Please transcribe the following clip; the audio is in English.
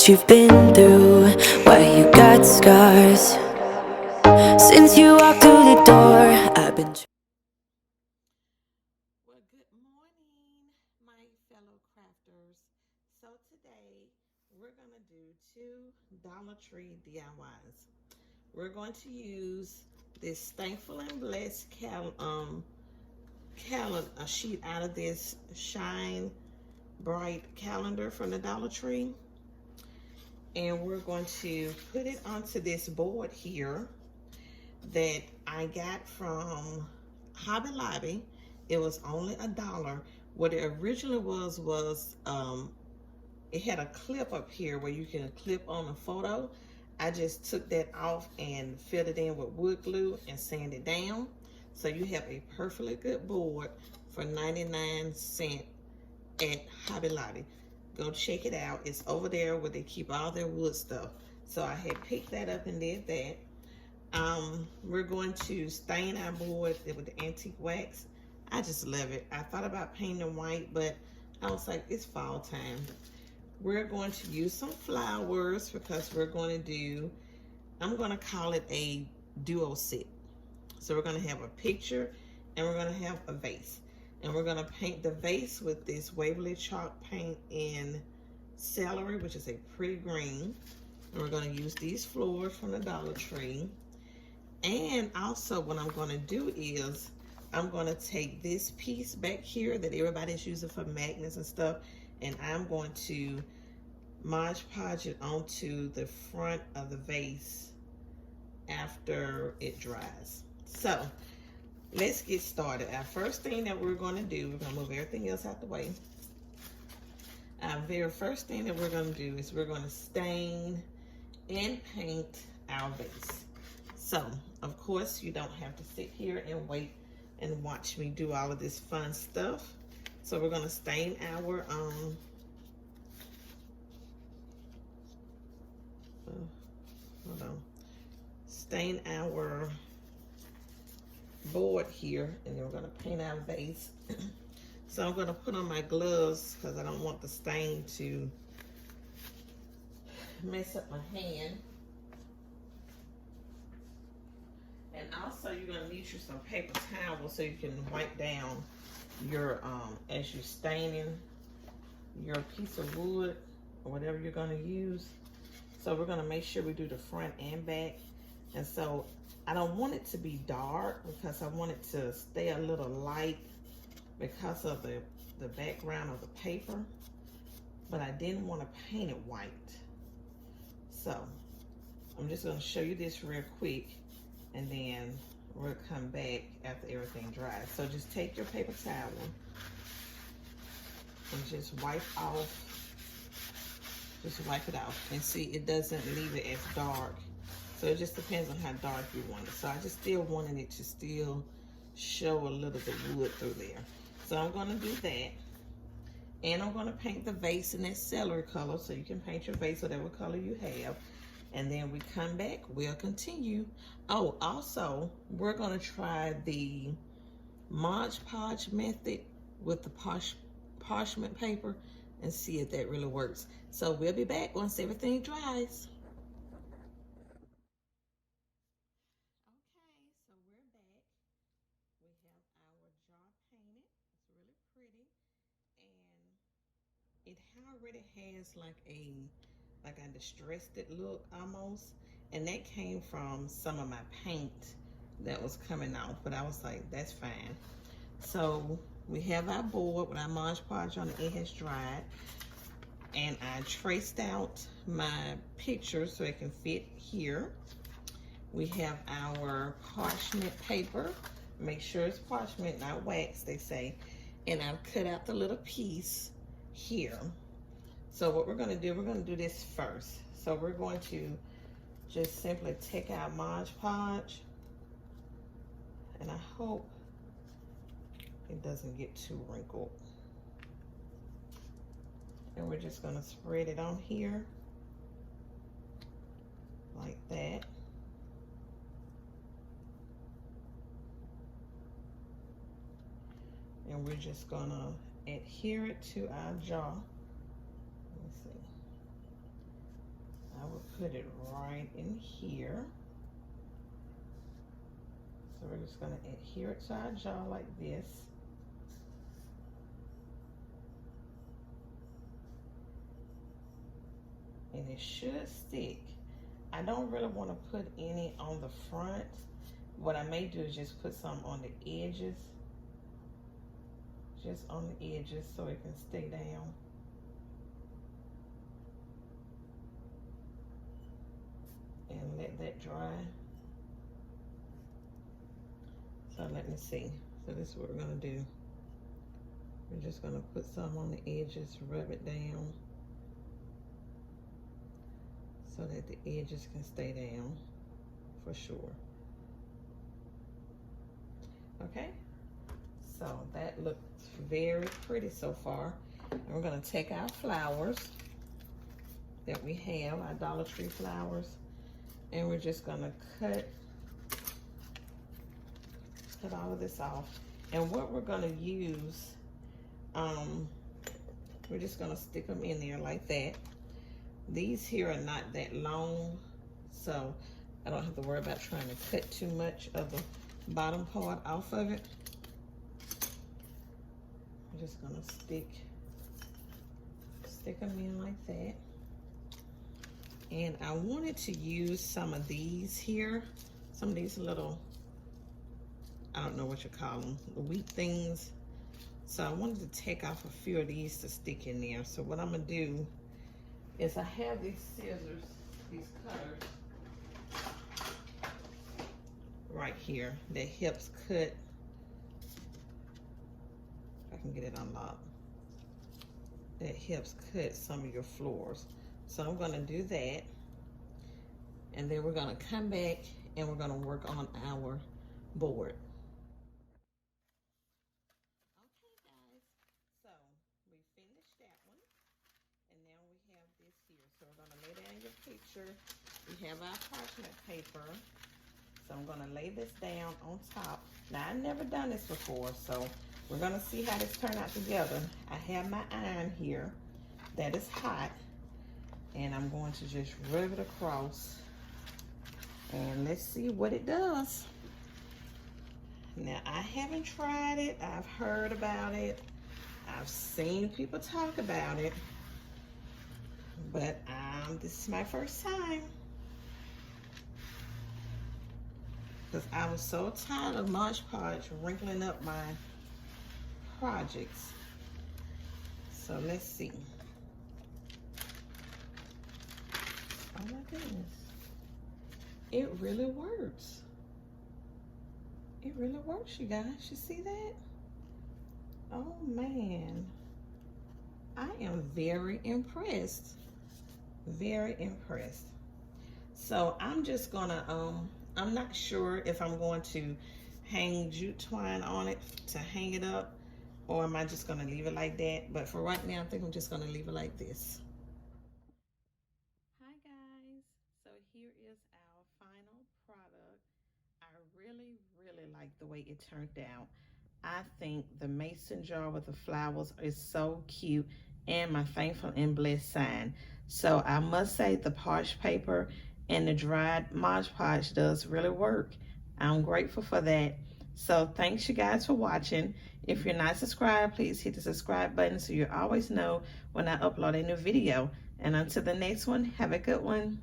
what you've been through, why you got scars. Since you walked through the door, I've been Well, good morning, my fellow crafters. So today we're going to do two Dollar Tree DIYs. We're going to use this Thankful and Blessed a sheet out of this Shine Bright calendar from the Dollar Tree. And we're going to put it onto this board here that I got from Hobby Lobby. It was only $1. What it originally was it had a clip up here where you can clip on a photo. I just took that off and filled it in with wood glue and sanded it down. So you have a perfectly good board for 99 cents at Hobby Lobby. Go check it out. It's over there where they keep all their wood stuff. So I had picked that up and did that. We're going to stain our board with the antique wax. I just love it. I thought about painting white, but I was like, it's fall time. We're going to use some flowers because we're going to do, I'm going to call it a duo set. So we're going to have a picture and we're going to have a vase. And we're going to paint the vase with this Waverly chalk paint in celery, which is a pretty green. And we're going to use these floors from the Dollar Tree. And also what I'm going to do is I'm going to take this piece back here that everybody's using for magnets and stuff, and I'm going to Mod Podge it onto the front of the vase after it dries. So let's get started. Our first thing that we're going to do, we're going to move everything else out the way. Our very first thing that we're going to do is we're going to stain and paint our vase. So, of course, you don't have to sit here and wait and watch me do all of this fun stuff. So we're going to stain our stain our board here, and then we're going to paint our vase. So I'm going to put on my gloves because I don't want the stain to mess up my hand. And also you're going to need you some paper towels so you can wipe down your, as you're staining your piece of wood or whatever you're going to use. So we're going to make sure we do the front and back. And so I don't want it to be dark because I want it to stay a little light because of the background of the paper. But I didn't want to paint it white. So I'm just going to show you this real quick, and then we'll come back after everything dries. So just take your paper towel and just wipe it off. And see, it doesn't leave it as dark. So it just depends on how dark you want it. So I just still wanted it to still show a little bit of wood through there. So I'm gonna do that. And I'm gonna paint the vase in that celery color, so you can paint your vase whatever color you have. And then we come back, we'll continue. Oh, also, we're gonna try the Mod Podge method with the parchment paper and see if that really works. So we'll be back once everything dries. Okay, so we're back. We have our jar painted. It's really pretty. And it already has like a distressed look almost, and that came from some of my paint that was coming off, but I was like, that's fine. So we have our board with our Mod Podge on it. It has dried, and I traced out my picture so it can fit here. We have our parchment paper. Make sure it's parchment, not wax, they say. And I've cut out the little piece here. So what we're gonna do, we're gonna do this first. So we're going to just simply take our Mod Podge, and I hope it doesn't get too wrinkled. And we're just gonna spread it on here like that. And we're just gonna adhere it to our jar. Let's see. I will put it right in here. So we're just going to adhere it to our jaw like this. And it should stick. I don't really want to put any on the front. What I may do is just put some on the edges. Just on the edges so it can stay down. And let that dry. So let me see. So this is what we're gonna do. We're just gonna put some on the edges, rub it down so that the edges can stay down for sure. Okay, so that looks very pretty so far. And we're gonna take our flowers that we have, our Dollar Tree flowers, and we're just gonna cut all of this off. And what we're gonna use, we're just gonna stick them in there like that. These here are not that long, so I don't have to worry about trying to cut too much of the bottom part off of it. I'm just gonna stick them in like that. And I wanted to use some of these here, some of these little, I don't know what you call them, the wheat things. So I wanted to take off a few of these to stick in there. So what I'm gonna do is I have these scissors, these cutters right here that helps cut, if I can get it unlocked, that helps cut some of your floors. So I'm gonna do that, and then we're gonna come back and we're gonna work on our board. Okay guys, so we finished that one, and now we have this here. So we're gonna lay down your picture. We have our parchment paper. So I'm gonna lay this down on top. Now I've never done this before, so we're gonna see how this turn out together. I have my iron here that is hot, and I'm going to just rub it across, and let's see what it does. Now I haven't tried it, I've heard about it, I've seen people talk about it, but this is my first time. Because I was so tired of Mod Podge wrinkling up my projects. So let's see. Oh my goodness. It really works. It really works, you guys. You see that? Oh man. I am very impressed. Very impressed. So I'm just gonna, I'm not sure if I'm going to hang jute twine on it to hang it up, or am I just gonna leave it like that? But for right now, I think I'm just gonna leave it like this. Hi guys, so here is our final product. I really, really like the way it turned out. I think the mason jar with the flowers is so cute, and my thankful and blessed sign. So I must say the parchment paper and the dried Mod Podge does really work. I'm grateful for that. So thanks you guys for watching. If you're not subscribed, please hit the subscribe button so you always know when I upload a new video. And until the next one, have a good one.